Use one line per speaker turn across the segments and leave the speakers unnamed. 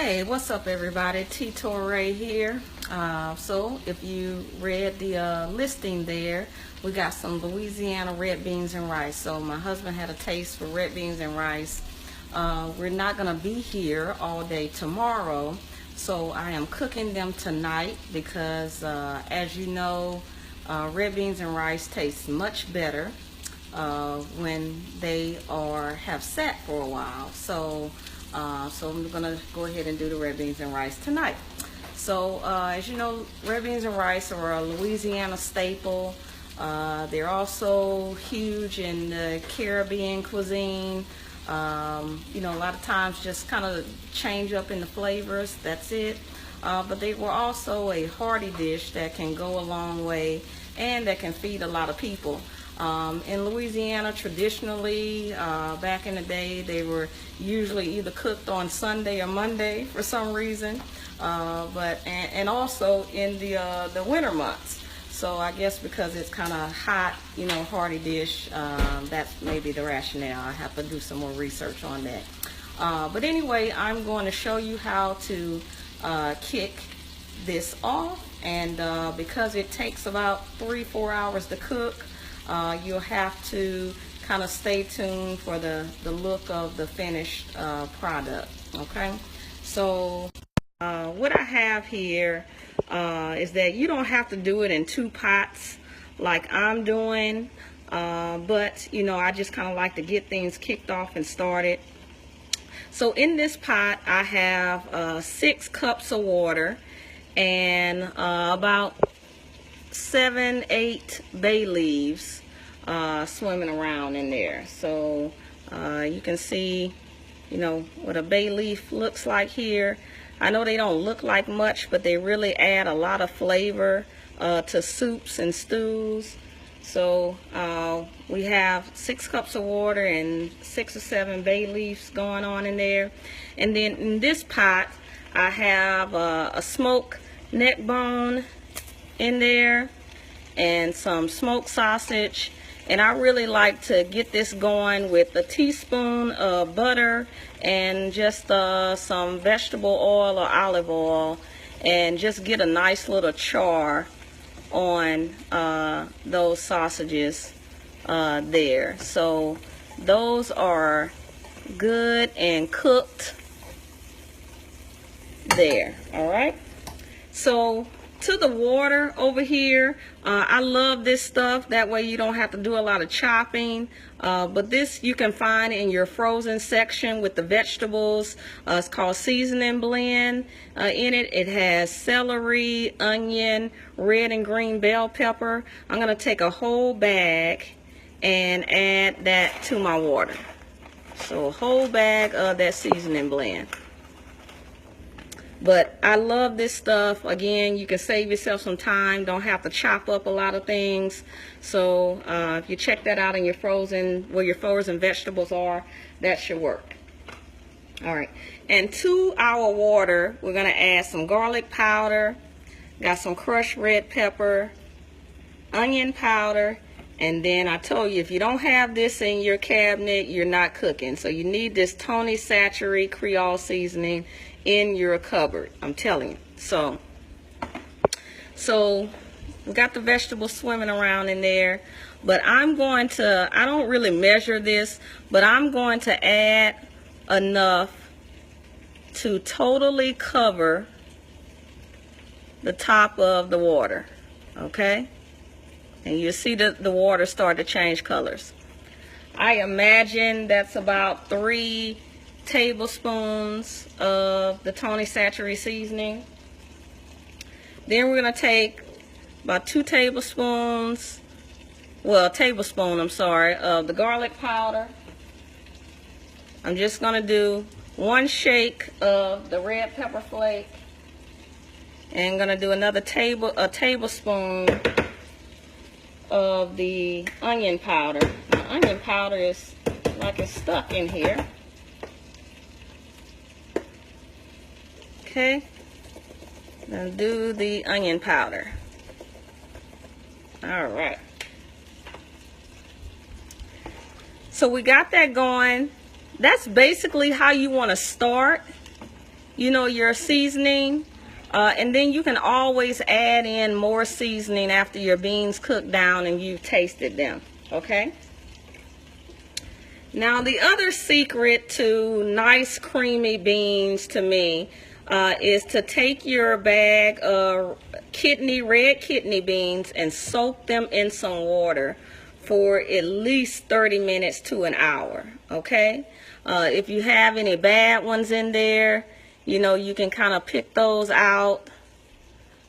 Hey, what's up everybody? Torey here. So if you read the listing there, we got some Louisiana red beans and rice. So my husband had a taste for red beans and rice. We're not going to be here all day tomorrow, so I am cooking them tonight because as you know, red beans and rice taste much better when they have sat for a while. So I'm gonna go ahead and do the red beans and rice tonight. So as you know, red beans and rice are a Louisiana staple. They're also huge in the Caribbean cuisine. You know, a lot of times just kind of change up in the flavors, that's it. But they were also a hearty dish that can go a long way and that can feed a lot of people. In Louisiana, traditionally, back in the day, they were usually either cooked on Sunday or Monday for some reason, and also in the winter months. So I guess because it's kind of hot, you know, hearty dish, that's maybe the rationale. I have to do some more research on that. But anyway, I'm going to show you how to kick this off, and because it takes about 3-4 hours to cook, you'll have to kind of stay tuned for the look of the finished product. Okay, so what I have here is that you don't have to do it in 2 pots like I'm doing, but you know, I just kind of like to get things kicked off and started. So in this pot I have 6 cups of water and about 7-8 bay leaves swimming around in there. So you can see, you know, what a bay leaf looks like here. I know they don't look like much, but they really add a lot of flavor to soups and stews. So we have 6 cups of water and 6 or 7 bay leaves going on in there. And then in this pot I have a smoked neck bone in there and some smoked sausage, and I really like to get this going with a teaspoon of butter and just some vegetable oil or olive oil, and just get a nice little char on those sausages there. So those are good and cooked there. All right, so to the water over here, I love this stuff. That way you don't have to do a lot of chopping. But this you can find in your frozen section with the vegetables. It's called seasoning blend. In it, it has celery, onion, red and green bell pepper. I'm going to take a whole bag and add that to my water. So a whole bag of that seasoning blend. But I love this stuff. Again, you can save yourself some time. Don't have to chop up a lot of things. So if you check that out in your frozen, where your frozen vegetables are, that should work. All right. And to our water, we're going to add some garlic powder. Got some crushed red pepper, onion powder. And then I told you, if you don't have this in your cabinet, you're not cooking. So you need this Tony Chachere Creole seasoning in your cupboard, I'm telling you. So we got the vegetables swimming around in there, but I don't really measure this, but I'm going to add enough to totally cover the top of the water. Okay, and you see the water start to change colors. I imagine that's about 3 tablespoons of the Tony Chachere seasoning. Then we're going to take about 2 tablespoons, well, a tablespoon, I'm sorry, of the garlic powder. I'm just going to do 1 shake of the red pepper flake, and I'm going to do another tablespoon of the onion powder. Now, onion powder is like it's stuck in here. Okay, now do the onion powder. All right. So we got that going. That's basically how you want to start. your seasoning. And then you can always add in more seasoning after your beans cook down and you've tasted them, okay? Now the other secret to nice creamy beans to me is to take your bag of red kidney beans and soak them in some water for at least 30 minutes to an hour, okay? If you have any bad ones in there, you can kind of pick those out.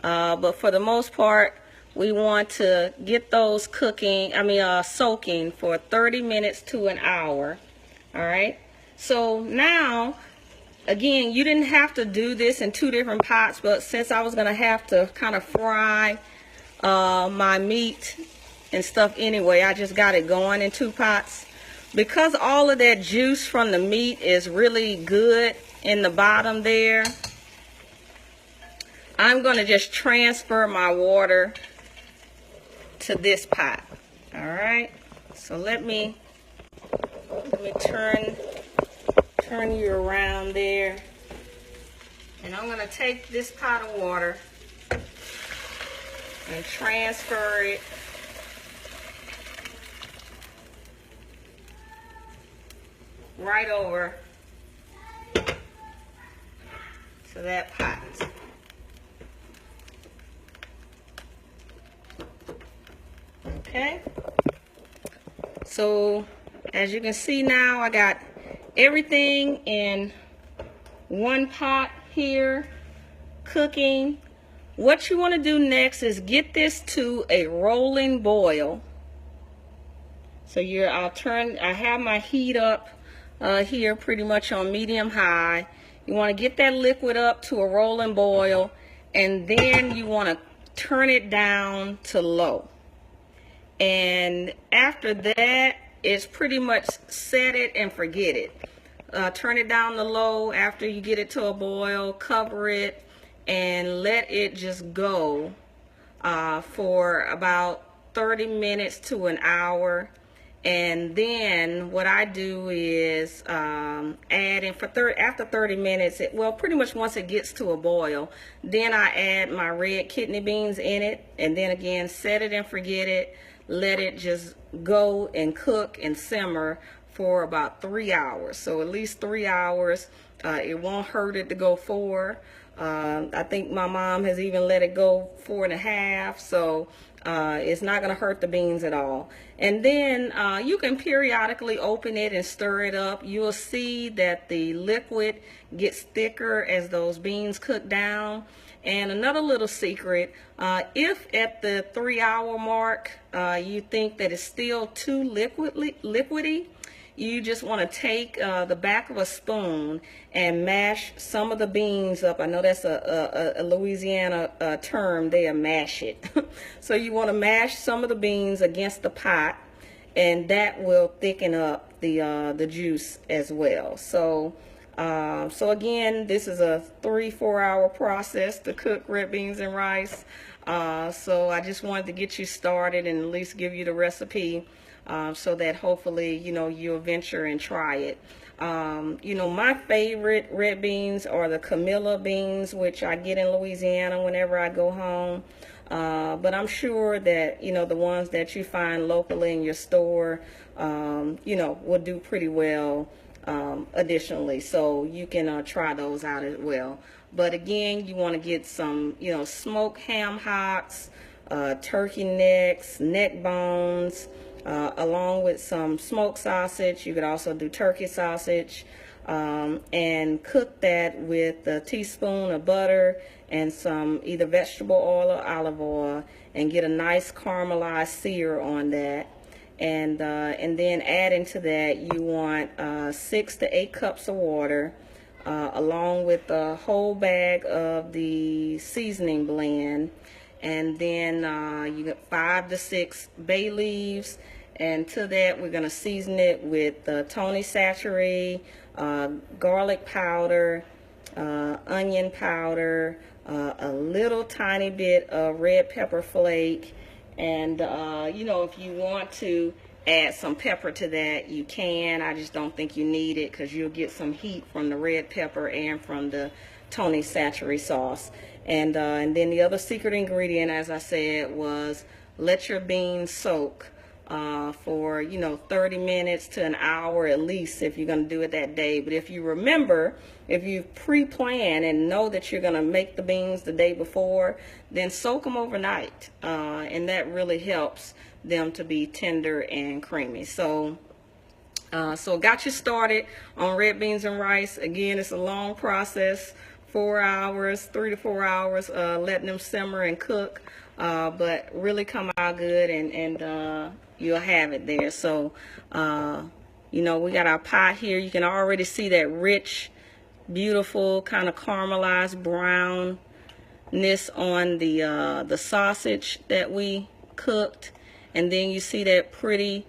But for the most part, we want to get those soaking for 30 minutes to an hour. All right. So now, again, you didn't have to do this in 2 different pots, but since I was going to have to kind of fry my meat and stuff anyway, I just got it going in 2 pots. Because all of that juice from the meat is really good in the bottom there, I'm going to just transfer my water to this pot. All right. So let me turn you around there. And I'm going to take this pot of water and transfer it right over to that pot. Okay, so as you can see now, I got everything in one pot here cooking. What you want to do next is get this to a rolling boil. So I have my heat up here pretty much on medium high. You want to get that liquid up to a rolling boil, and then you want to turn it down to low. And after that, it's pretty much set it and forget it. Turn it down to low after you get it to a boil, cover it, and let it just go for about 30 minutes to an hour. And then what I do is add in after 30 minutes, pretty much once it gets to a boil, then I add my red kidney beans in it, and then again set it and forget it. Let it just go and cook and simmer for about 3 hours. So at least 3 hours. It won't hurt it to go 4. I think my mom has even let it go 4.5. So it's not going to hurt the beans at all. And then you can periodically open it and stir it up. You'll see that the liquid gets thicker as those beans cook down. And another little secret, if at the 3 hour mark you think that it's still too liquidy, you just want to take the back of a spoon and mash some of the beans up. I know that's a Louisiana term there, mash it. So you want to mash some of the beans against the pot, and that will thicken up the juice as well. So again, this is a 3-4 hour process to cook red beans and rice. So I just wanted to get you started and at least give you the recipe so that hopefully, you'll venture and try it. My favorite red beans are the Camilla beans, which I get in Louisiana whenever I go home. But I'm sure that, the ones that you find locally in your store, will do pretty well. Additionally, so you can try those out as well. But again, you want to get some smoked ham hocks, turkey necks, neck bones, along with some smoked sausage. You could also do turkey sausage, and cook that with a teaspoon of butter and some either vegetable oil or olive oil, and get a nice caramelized sear on that. And then add into that, you want 6 to 8 cups of water, along with a whole bag of the seasoning blend. And then you got 5 to 6 bay leaves. And to that, we're going to season it with Tony Chachere, garlic powder, onion powder, a little tiny bit of red pepper flake. And, if you want to add some pepper to that, you can. I just don't think you need it because you'll get some heat from the red pepper and from the Tony Chachere sauce. And then the other secret ingredient, as I said, was let your beans soak for 30 minutes to an hour at least if you're going to do it that day. But if you remember, if you pre-plan and know that you're going to make the beans the day before, then soak them overnight, and that really helps them to be tender and creamy. So got you started on red beans and rice. Again, it's a long process, 4 hours, 3 to 4 hours, letting them simmer and cook, but really come out good, and you'll have it there. So we got our pot here. You can already see that rich, beautiful kind of caramelized brownness on the sausage that we cooked, and then you see that pretty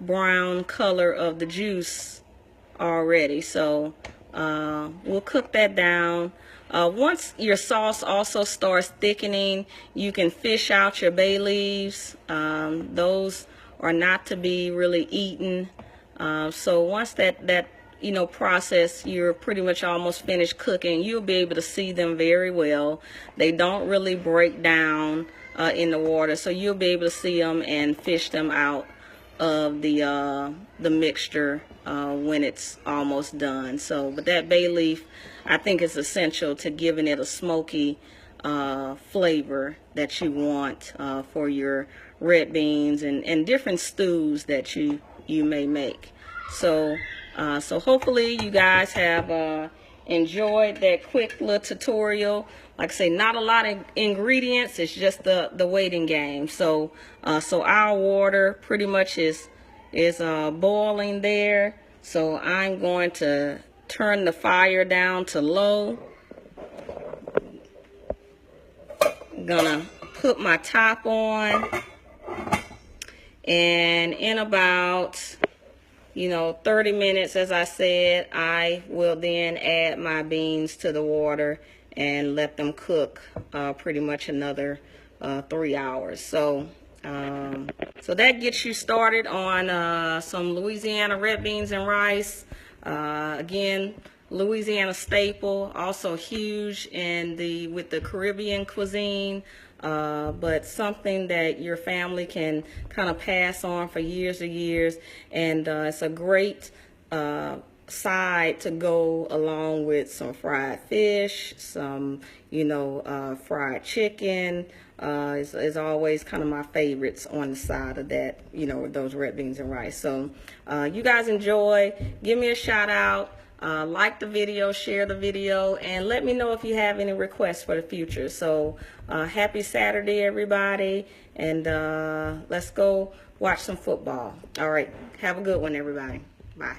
brown color of the juice already. So we'll cook that down. Once your sauce also starts thickening, you can fish out your bay leaves. Those are not to be really eaten. So once that process, you're pretty much almost finished cooking, you'll be able to see them very well. They don't really break down in the water, so you'll be able to see them and fish them out of the mixture when it's almost done. So, but that bay leaf, I think, is essential to giving it a smoky flavor that you want for your red beans and different stews that you may make. So hopefully you guys have enjoyed that quick little tutorial. Like I say, not a lot of ingredients, it's just the waiting game. So our water pretty much is boiling there. So I'm going to turn the fire down to low. Gonna put my top on, and in about 30 minutes, as I said, I will then add my beans to the water and let them cook pretty much another 3 hours. So that gets you started on some Louisiana red beans and rice. Again, Louisiana staple, also huge with the Caribbean cuisine, but something that your family can kind of pass on for years and years, and it's a great side to go along with some fried fish, some fried chicken. Is always kind of my favorites on the side of that, those red beans and rice. So you guys enjoy, give me a shout out. Like the video, share the video, and let me know if you have any requests for the future. So happy Saturday, everybody, and let's go watch some football. All right, have a good one, everybody. Bye.